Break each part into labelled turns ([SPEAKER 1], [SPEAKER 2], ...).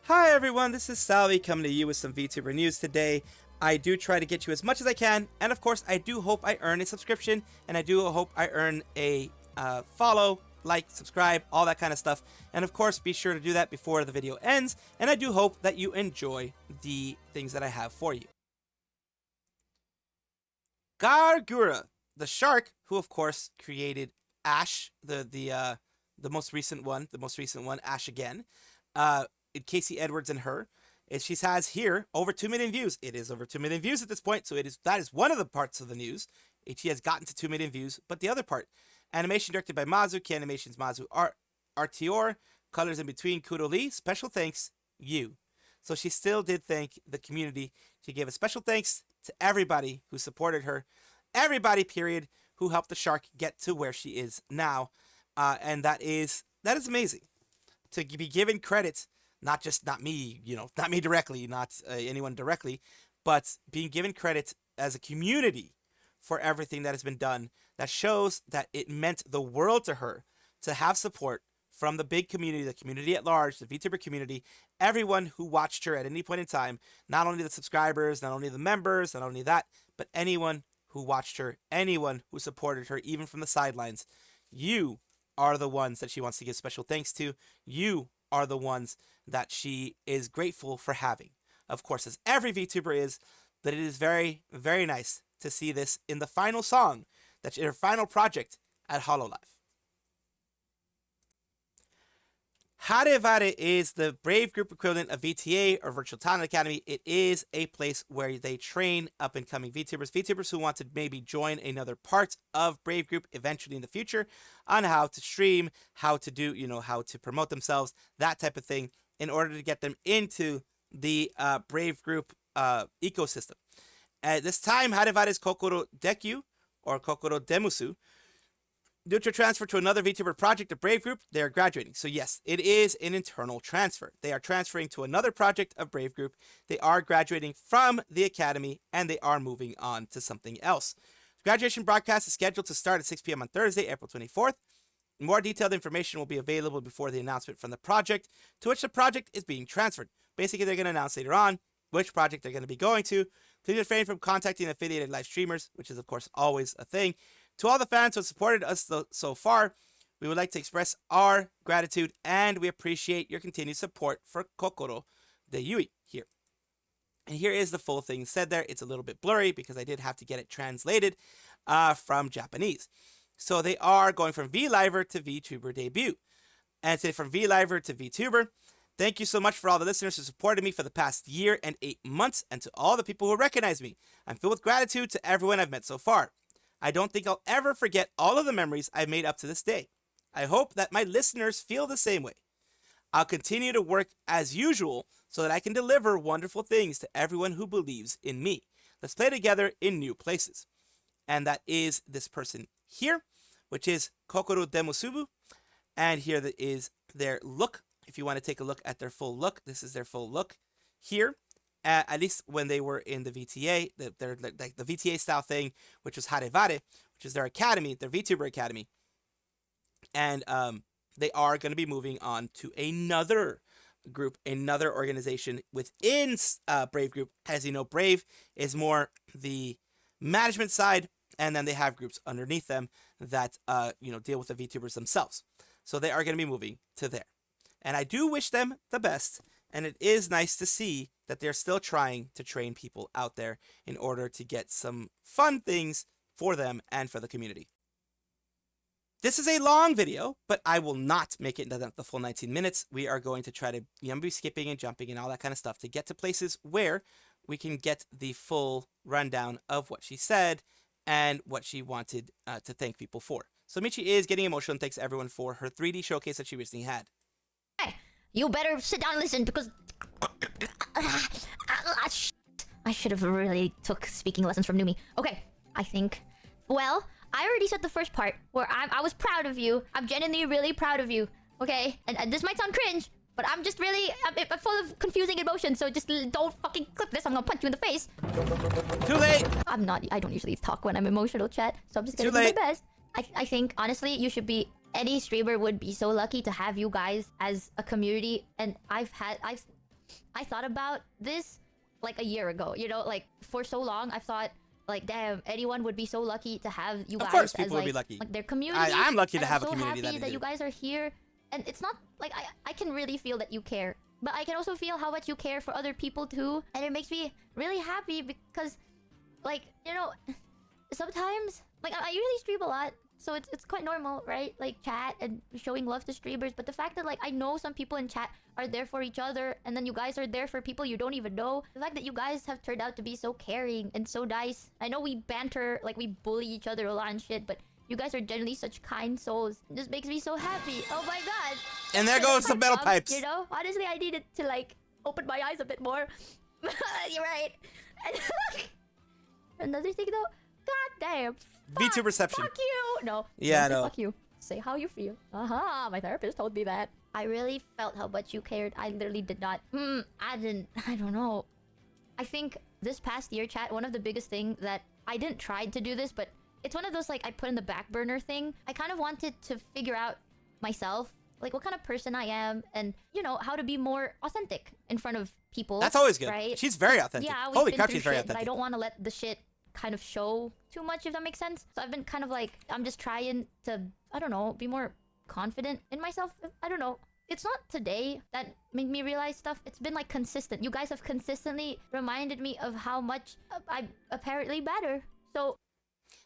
[SPEAKER 1] Hi everyone, this is Salvi coming to you with some VTuber news today. I do try to get you as much as I can, and of course I do hope I earn a subscription, and I do hope I earn a follow, like, subscribe, all that kind of stuff. And of course be sure to do that before the video ends, and I do hope that you enjoy the things that I have for you. Gawr Gura, the shark who of course created Ash, the most recent one, Ash again, Casey Edwards and her. She has here over 2 million views. It is over 2 million views at this point, so that is one of the parts of the news. She has gotten to 2 million views, but the other part, animation directed by Mazu, key animations Mazu, Artior, colors in between, Kudo Lee, special thanks, you. So she still did thank the community. She gave a special thanks to everybody who supported her, everybody, period, who helped the shark get to where she is now, and that is amazing. To be given credit, not me directly, not anyone directly, but being given credit as a community for everything that has been done. That shows that it meant the world to her to have support from the big community, the community at large, the VTuber community, everyone who watched her at any point in time, not only the subscribers, not only the members, not only that, but anyone who watched her, anyone who supported her, even from the sidelines. You are the ones that she wants to give special thanks to. You are the ones that she is grateful for having. Of course, as every VTuber is, but it is very, very nice to see this in the final song, that's in her final project at Hololive. Hare Vare is the Brave Group equivalent of VTA or Virtual Talent Academy. It is a place where they train up-and-coming VTubers who want to maybe join another part of Brave Group eventually in the future on how to stream, how to do, how to promote themselves, that type of thing, in order to get them into the Brave Group ecosystem. At this time, Hare Vare's Kokoro Dekyu, or Kokoro Demusu, due to transfer to another VTuber project of Brave Group, they are graduating. So yes, it is an internal transfer. They are transferring to another project of Brave Group. They are graduating from the academy, and they are moving on to something else. The graduation broadcast is scheduled to start at 6 p.m. on Thursday, April 24th. More detailed information will be available before the announcement from the project to which the project is being transferred. Basically, they're going to announce later on which project they're going to be going to. Please refrain from contacting affiliated live streamers, which is of course always a thing. To all the fans who have supported us so far, we would like to express our gratitude, and we appreciate your continued support for Kokoro de Yui here. And here is the full thing said there. It's a little bit blurry because I did have to get it translated from Japanese. So they are going from VLiver to VTuber debut. And say from VLiver to VTuber. Thank you so much for all the listeners who supported me for the past year and 8 months, and to all the people who recognize me. I'm filled with gratitude to everyone I've met so far. I don't think I'll ever forget all of the memories I've made up to this day. I hope that my listeners feel the same way. I'll continue to work as usual so that I can deliver wonderful things to everyone who believes in me. Let's play together in new places. And that is this person here, which is Kokoro Demusubu. And here that is their look. If you want to take a look at their full look, this is their full look here. At least when they were in the VTA, they're like the VTA style thing, which was Hare Vare, which is their academy, their VTuber academy. And they are going to be moving on to another group, another organization within Brave Group. As you know, Brave is more the management side, and then they have groups underneath them that deal with the VTubers themselves. So they are going to be moving to there. And I do wish them the best, and it is nice to see that they're still trying to train people out there in order to get some fun things for them and for the community. This is a long video, but I will not make it the full 19 minutes. We are going to try to be skipping and jumping and all that kind of stuff to get to places where we can get the full rundown of what she said and what she wanted to thank people for. So Michi is getting emotional and thanks everyone for her 3D showcase that she recently had.
[SPEAKER 2] Hey, you better sit down and listen because I should have really took speaking lessons from Numi. Okay, I think. Well, I already said the first part where I was proud of you. I'm genuinely really proud of you. Okay, and this might sound cringe, but I'm just really I'm full of confusing emotions. So just don't fucking clip this. I'm gonna punch you in the face.
[SPEAKER 1] Too late.
[SPEAKER 2] I don't usually talk when I'm emotional, chat. So I'm just gonna do my best. I think honestly you should be. Any streamer would be so lucky to have you guys as a community, and I've I thought about this like a year ago. You know, like for so long, I've thought like, damn, anyone would be so lucky to have you guys.
[SPEAKER 1] Of course,
[SPEAKER 2] as
[SPEAKER 1] people would be lucky.
[SPEAKER 2] Like their community.
[SPEAKER 1] I'm lucky to
[SPEAKER 2] And
[SPEAKER 1] have
[SPEAKER 2] I'm
[SPEAKER 1] a
[SPEAKER 2] so
[SPEAKER 1] community
[SPEAKER 2] happy
[SPEAKER 1] that
[SPEAKER 2] you guys are here. And it's not like I can really feel that you care, but I can also feel how much you care for other people too, and it makes me really happy because, like, you know, sometimes like I usually stream a lot, so it's quite normal, right? Like chat and showing love to streamers, but the fact that like I know some people in chat are there for each other, and then you guys are there for people you don't even know. The fact that you guys have turned out to be so caring and so nice. I know we banter, like we bully each other a lot and shit, but you guys are generally such kind souls. It just makes me so happy. Oh my god.
[SPEAKER 1] And there goes the metal pipes.
[SPEAKER 2] You know, honestly, I needed to like open my eyes a bit more. You're right. Another thing though, god damn.
[SPEAKER 1] Vtuberception.
[SPEAKER 2] Fuck you. No.
[SPEAKER 1] Yeah,
[SPEAKER 2] don't say
[SPEAKER 1] no.
[SPEAKER 2] Fuck you. Say how you feel. My therapist told me that. I really felt how much you cared. I literally did not. I don't know. I think this past year, chat, one of the biggest thing that I didn't try to do this, but it's one of those like I put in the back burner thing. I kind of wanted to figure out myself, like what kind of person I am, and you know how to be more authentic in front of people.
[SPEAKER 1] That's always good.
[SPEAKER 2] Right?
[SPEAKER 1] She's very authentic.
[SPEAKER 2] Yeah,
[SPEAKER 1] Holy crap, she's very
[SPEAKER 2] shit, but
[SPEAKER 1] authentic.
[SPEAKER 2] I don't want to let the shit kind of show too much, if that makes sense. So I've been kind of like, I'm just trying to, I don't know, be more confident in myself. I don't know. It's not today that made me realize stuff. It's been like consistent. You guys have consistently reminded me of how much I apparently matter.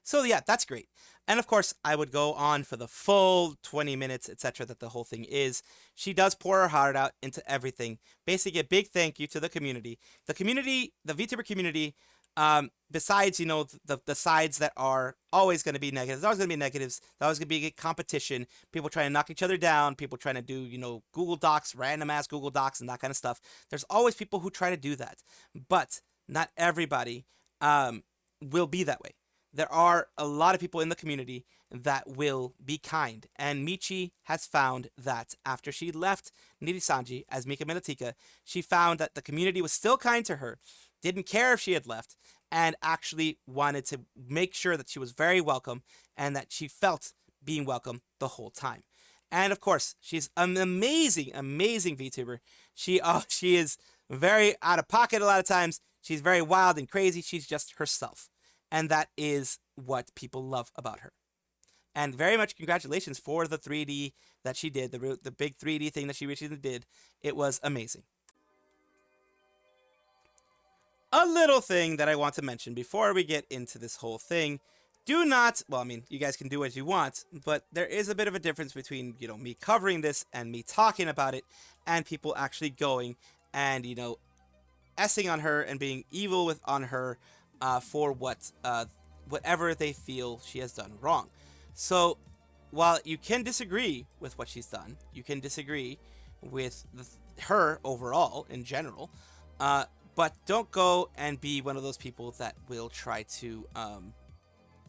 [SPEAKER 1] So yeah, that's great. And of course, I would go on for the full 20 minutes, etc. that the whole thing is. She does pour her heart out into everything. Basically, a big thank you to the community. The community, the VTuber community, besides, you know, the sides that are always going to be negatives. There's always going to be negatives. There's always going to be a competition. People trying to knock each other down. People trying to do, you know, Google Docs, random ass Google Docs and that kind of stuff. There's always people who try to do that. But not everybody will be that way. There are a lot of people in the community that will be kind. And Michi has found that after she left Nijisanji as Mika Minatika, she found that the community was still kind to her, didn't care if she had left, and actually wanted to make sure that she was very welcome and that she felt being welcome the whole time. And of course, she's an amazing, amazing VTuber. She is very out of pocket a lot of times. She's very wild and crazy. She's just herself. And that is what people love about her. And very much congratulations for the 3D that she did, the big 3D thing that she recently did. It was amazing. A little thing that I want to mention before we get into this whole thing. Do not, well, I mean, you guys can do as you want, but there is a bit of a difference between, you know, me covering this and me talking about it and people actually going and, you know, essing on her and being evil on her for whatever they feel she has done wrong. So while you can disagree with what she's done, you can disagree with her overall in general, but don't go and be one of those people that will try to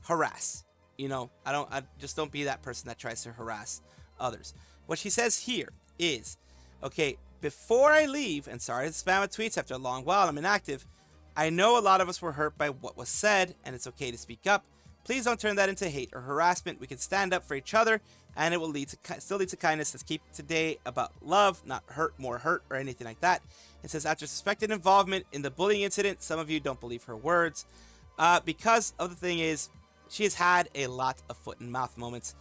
[SPEAKER 1] harass. You know, I just don't be that person that tries to harass others. What she says here is, okay, before I leave, and sorry to spam with tweets after a long while, I'm inactive. I know a lot of us were hurt by what was said, and it's okay to speak up. Please don't turn that into hate or harassment. We can stand up for each other, and it will still lead to kindness. Let's keep today about love, not more hurt, or anything like that. It says, after suspected involvement in the bullying incident, some of you don't believe her words. Because of the thing is, she has had a lot of foot and mouth moments,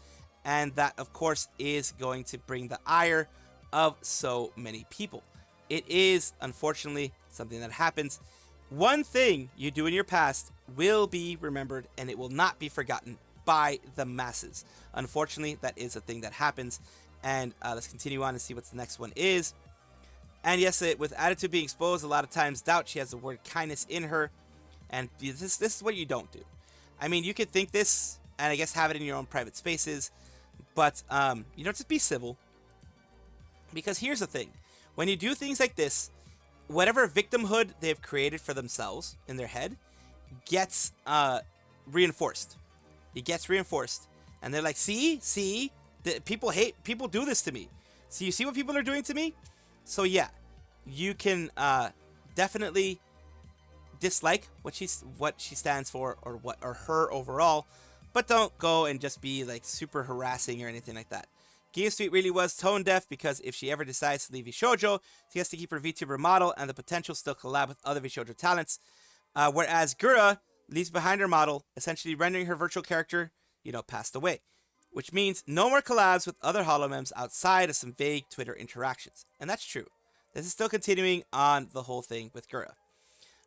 [SPEAKER 1] and that, of course, is going to bring the ire of so many people. It is, unfortunately, something that happens. One thing you do in your past will be remembered, and it will not be forgotten by the masses. Unfortunately, that is a thing that happens. And let's continue on and see what the next one is. And yes, with attitude being exposed, a lot of times doubt she has the word kindness in her. And this is what you don't do. I mean, you could think this, and I guess have it in your own private spaces. But, you know, just be civil. Because here's the thing. When you do things like this, whatever victimhood they've created for themselves in their head gets reinforced. It gets reinforced. And they're like, see, people do this to me. So you see what people are doing to me? So yeah, you can definitely dislike what she stands for or her overall, but don't go and just be like super harassing or anything like that. Gia Sweet really was tone deaf because if she ever decides to leave Vshojo, she has to keep her VTuber model and the potential still collab with other Vshojo talents. Whereas Gura leaves behind her model, essentially rendering her virtual character, passed away. Which means no more collabs with other holomems outside of some vague Twitter interactions. And that's true. This is still continuing on the whole thing with Gura.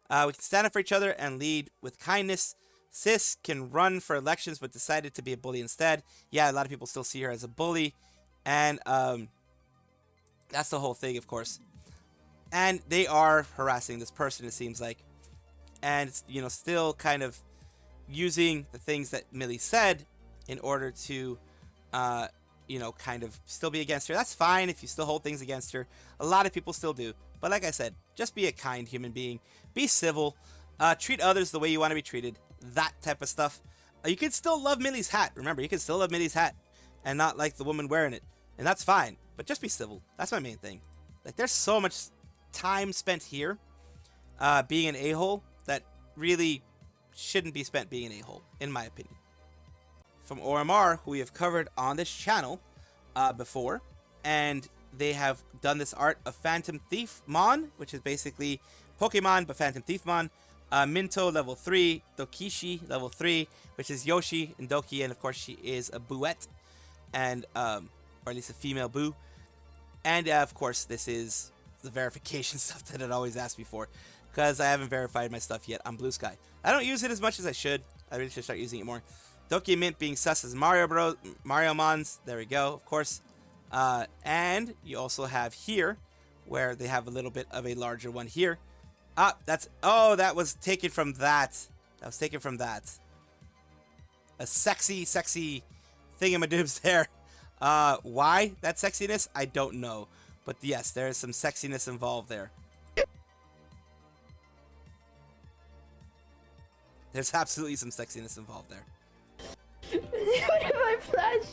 [SPEAKER 1] We can stand up for each other and lead with kindness. Sis can run for elections but decided to be a bully instead. Yeah, a lot of people still see her as a bully. And that's the whole thing, of course. And they are harassing this person, it seems like. And, still kind of using the things that Millie said in order to, kind of still be against her. That's fine if you still hold things against her. A lot of people still do. But like I said, just be a kind human being. Be civil. Treat others the way you want to be treated. That type of stuff. You can still love Millie's hat. Remember, you can still love Millie's hat and not like the woman wearing it. And that's fine. But just be civil. That's my main thing. Like, there's so much time spent here being an a-hole that really shouldn't be spent being an a-hole, in my opinion. From OMR, who we have covered on this channel before, and they have done this art of Phantom Thief Mon, which is basically Pokemon but Phantom Thief Mon. Minto level 3, Dokishi level 3, which is Yoshi and Doki, and of course she is a Booette, and or at least a female Boo. And of course this is the verification stuff that it always asks me for, because I haven't verified my stuff yet on Blue Sky. I don't use it as much as I should. I really should start using it more. Doki and Mint being sus as Mario Mons. There we go, of course. And you also have here, where they have a little bit of a larger one here. That was taken from that. That was taken from that. A sexy thingamadoobs there. Why that sexiness? I don't know. But yes, there is some sexiness involved there. There's absolutely some sexiness involved there.
[SPEAKER 3] What am I flash?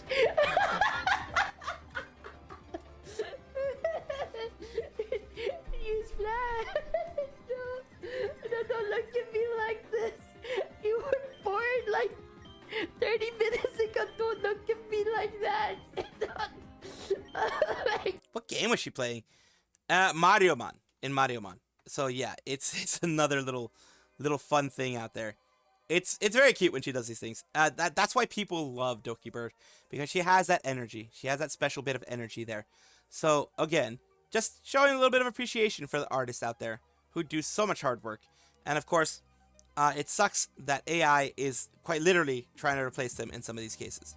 [SPEAKER 3] Use flash. No, don't look at me like this. You were born like 30 minutes ago. Don't look at me like that.
[SPEAKER 1] What game was she playing? Mario Mon. In Mario Mon. So yeah, it's another little fun thing out there. It's very cute when she does these things. That's why people love Doki Bird, because she has that energy. She has that special bit of energy there. So again, just showing a little bit of appreciation for the artists out there who do so much hard work. And of course, it sucks that AI is quite literally trying to replace them in some of these cases.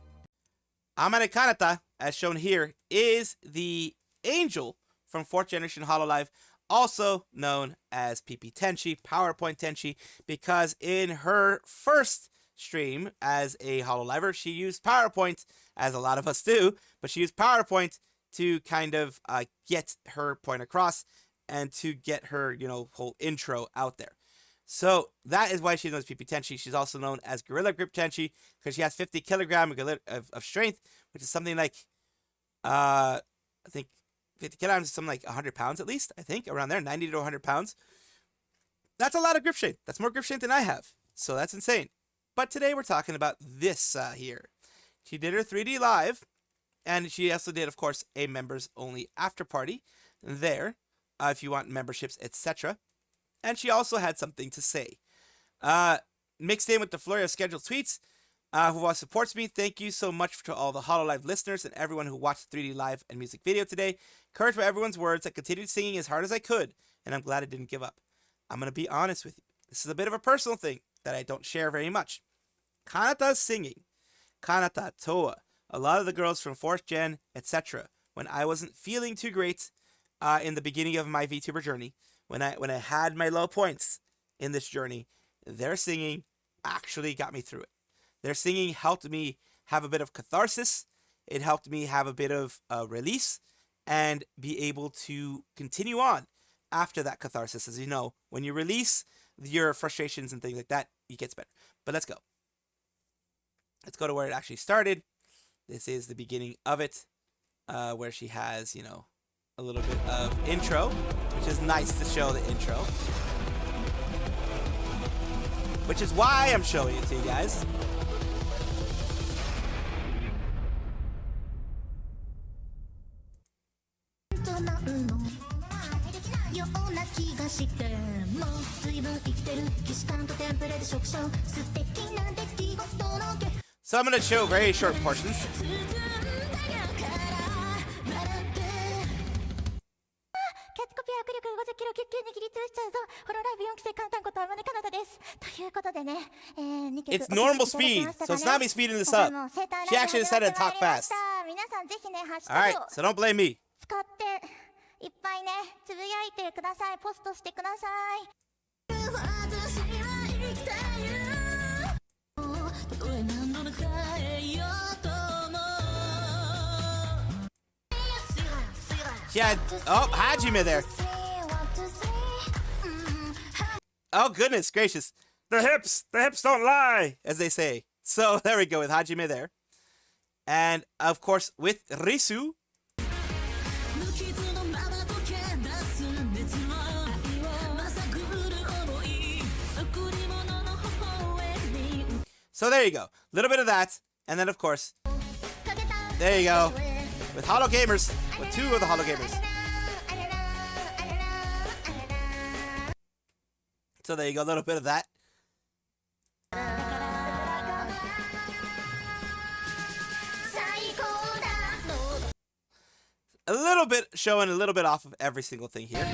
[SPEAKER 1] Amane Kanata, as shown here, is the angel from 4th generation Hololive, also known as PP Tenchi, PowerPoint Tenchi, because in her first stream as a Hololiver, she used PowerPoint, as a lot of us do, but she used PowerPoint to kind of get her point across and to get her, whole intro out there. So that is why she's known as PP Tenchi. She's also known as Gorilla Grip Tenchi because she has 50 kilograms of strength, which is something like, I think 50 kilograms is something like 100 pounds at least, I think, around there, 90 to 100 pounds. That's a lot of grip strength. That's more grip strength than I have. So that's insane. But today we're talking about this here. She did her 3D live, and she also did, of course, a members-only after party there, if you want memberships, etc. And she also had something to say. Mixed in with the flurry of scheduled tweets, who supports me. Thank you so much to all the Hololive listeners and everyone who watched the 3D live and music video today. Encouraged by everyone's words, I continued singing as hard as I could, and I'm glad I didn't give up. I'm going to be honest with you. This is a bit of a personal thing that I don't share very much. Kanata's singing. Kanata, Toa, a lot of the girls from 4th Gen, etc. When I wasn't feeling too great in the beginning of my VTuber journey, when I had my low points in this journey, their singing actually got me through it. Their singing helped me have a bit of catharsis. It helped me have a bit of release and be able to continue on after that catharsis. As you know, when you release your frustrations and things like that, it gets better. But let's go. Let's go to where it actually started. This is the beginning of it, where she has, a little bit of intro, which is nice to show the intro. Which is why I'm showing it to you guys. So I'm going to show very short portions. It's normal speed, so it's not me speeding this up. She actually decided to talk fast. Alright, so don't blame me. She had, oh, Hajime there. Oh, goodness gracious. The hips don't lie, as they say. So there we go with Hajime there. And of course with Risu. So there you go. A little bit of that. And then of course, there you go. With Holo Gamers. With two of the Holo Gamers. So there you go. A little bit of that. A little bit, showing a little bit off of every single thing here.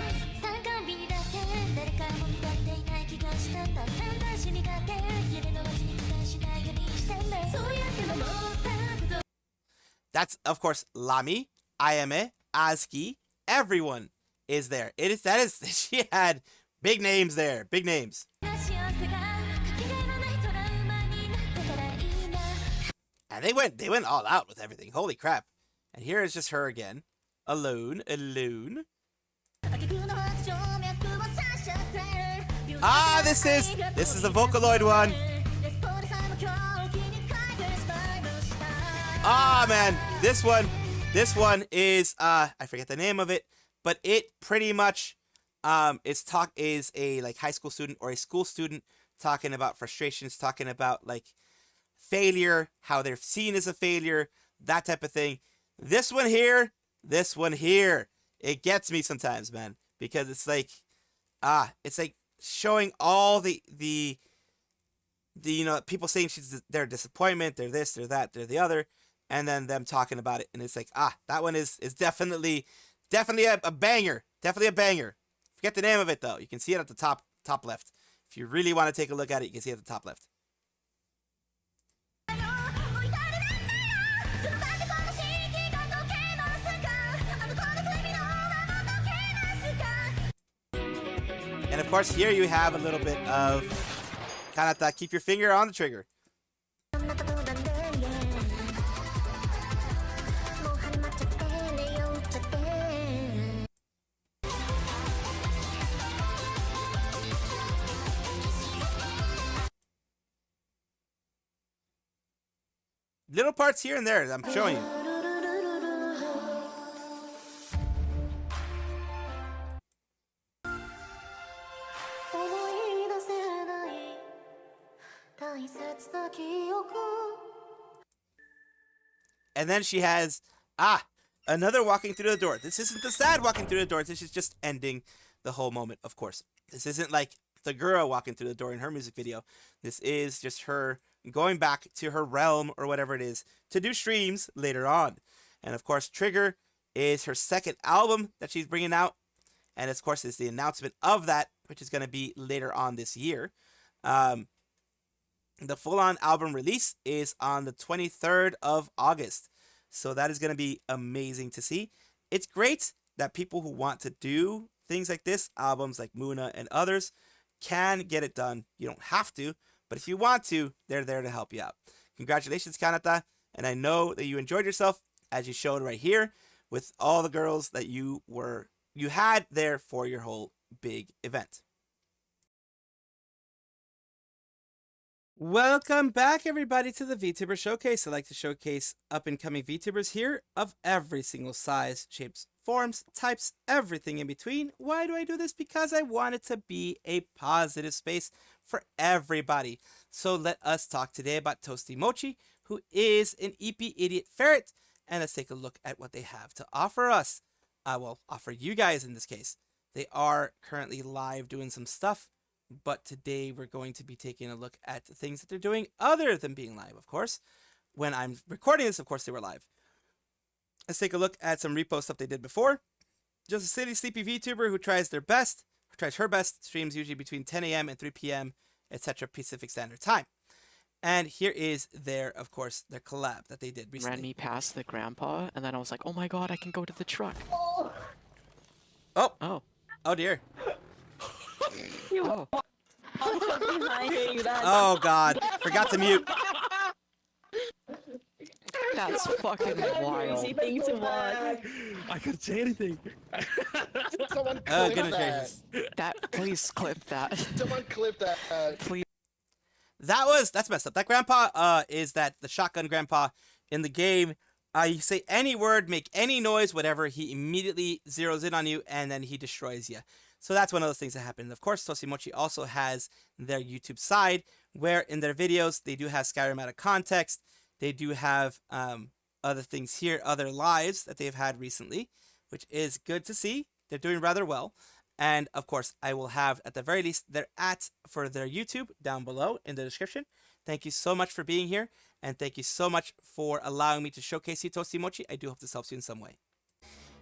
[SPEAKER 1] That's, of course, Lami, Ayame, Azuki, everyone is there. That is, she had big names there, big names. And they went all out with everything, holy crap. And here is just her again, alone. Ah, this is the vocaloid one. Ah, man, this one is I forget the name of it, but it pretty much is a like high school student or a school student talking about frustrations, talking about like failure, how they're seen as a failure, that type of thing. This one here, it gets me sometimes, man, because it's like showing all the you know, people saying their disappointment, they're this, they're that, they're the other, and then them talking about it, and it's like, that one is definitely a banger, definitely a banger. Forget the name of it though. You can see it at the top left. If you really want to take a look at it, you can see it at the top left. And of course, here you have a little bit of Kanata, keep your finger on the trigger. Little parts here and there that I'm showing you. And then she has, another walking through the door. This isn't the sad walking through the door. This is just ending the whole moment, of course. This isn't like the Gura walking through the door in her music video. This is just her going back to her realm or whatever it is to do streams later on. And of course, Trigger is her second album that she's bringing out. And of course, it's the announcement of that, which is going to be later on this year. The full-on album release is on the 23rd of August. So that is going to be amazing to see. It's great that people who want to do things like this, albums like Muna and others, can get it done. You don't have to, but if you want to, they're there to help you out. Congratulations, Kanata. And I know that you enjoyed yourself, as you showed right here, with all the girls that you had there for your whole big event. Welcome back, everybody, to the VTuber Showcase. I like to showcase up-and-coming VTubers here of every single size, shapes, forms, types, everything in between. Why do I do this? Because I want it to be a positive space for everybody. So let us talk today about ToastiMochii, who is an EP idiot ferret, and let's take a look at what they have to offer us. Well, offer you guys in this case. They are currently live doing some stuff, but today we're going to be taking a look at the things that they're doing other than being live, of course. When I'm recording this, of course, they were live. Let's take a look at some repost stuff they did before. Just a silly sleepy VTuber who tries her best, streams usually between 10 a.m. and 3 p.m., etc. Pacific Standard Time. And here is their, of course, their collab that they did recently.
[SPEAKER 4] Ran me past the grandpa, and then I was like, oh my god, I can go to the truck.
[SPEAKER 1] Oh.
[SPEAKER 4] Oh.
[SPEAKER 1] Oh dear.
[SPEAKER 4] Oh.
[SPEAKER 1] Oh god. Forgot to mute.
[SPEAKER 4] That's fucking wild.
[SPEAKER 3] Thing to watch.
[SPEAKER 5] I couldn't say anything.
[SPEAKER 6] Someone
[SPEAKER 1] Oh
[SPEAKER 6] clip
[SPEAKER 1] goodness
[SPEAKER 6] that.
[SPEAKER 1] gracious.
[SPEAKER 4] That, please clip that.
[SPEAKER 6] Someone clip that.
[SPEAKER 4] Please.
[SPEAKER 1] That's messed up. That grandpa is that the shotgun grandpa in the game. You say any word, make any noise, whatever, he immediately zeroes in on you and then he destroys you. So that's one of those things that happen. Of course, ToastiMochii also has their YouTube side where in their videos they do have Skyrim out of context. They do have other things here, other lives that they've had recently, which is good to see. They're doing rather well. And of course, I will have at the very least their @ for their YouTube down below in the description. Thank you so much for being here. And thank you so much for allowing me to showcase you, ToastiMochii. I do hope this helps you in some way.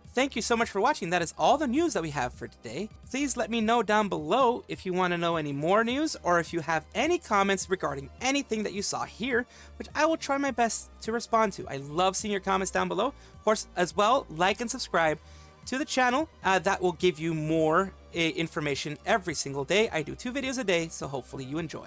[SPEAKER 1] Thank you so much for watching. That is all the news that we have for today. Please let me know down below if you want to know any more news or if you have any comments regarding anything that you saw here, which I will try my best to respond to. I love seeing your comments down below. Of course, as well, like and subscribe to the channel. That will give you more information every single day. I do 2 videos a day, so hopefully you enjoy.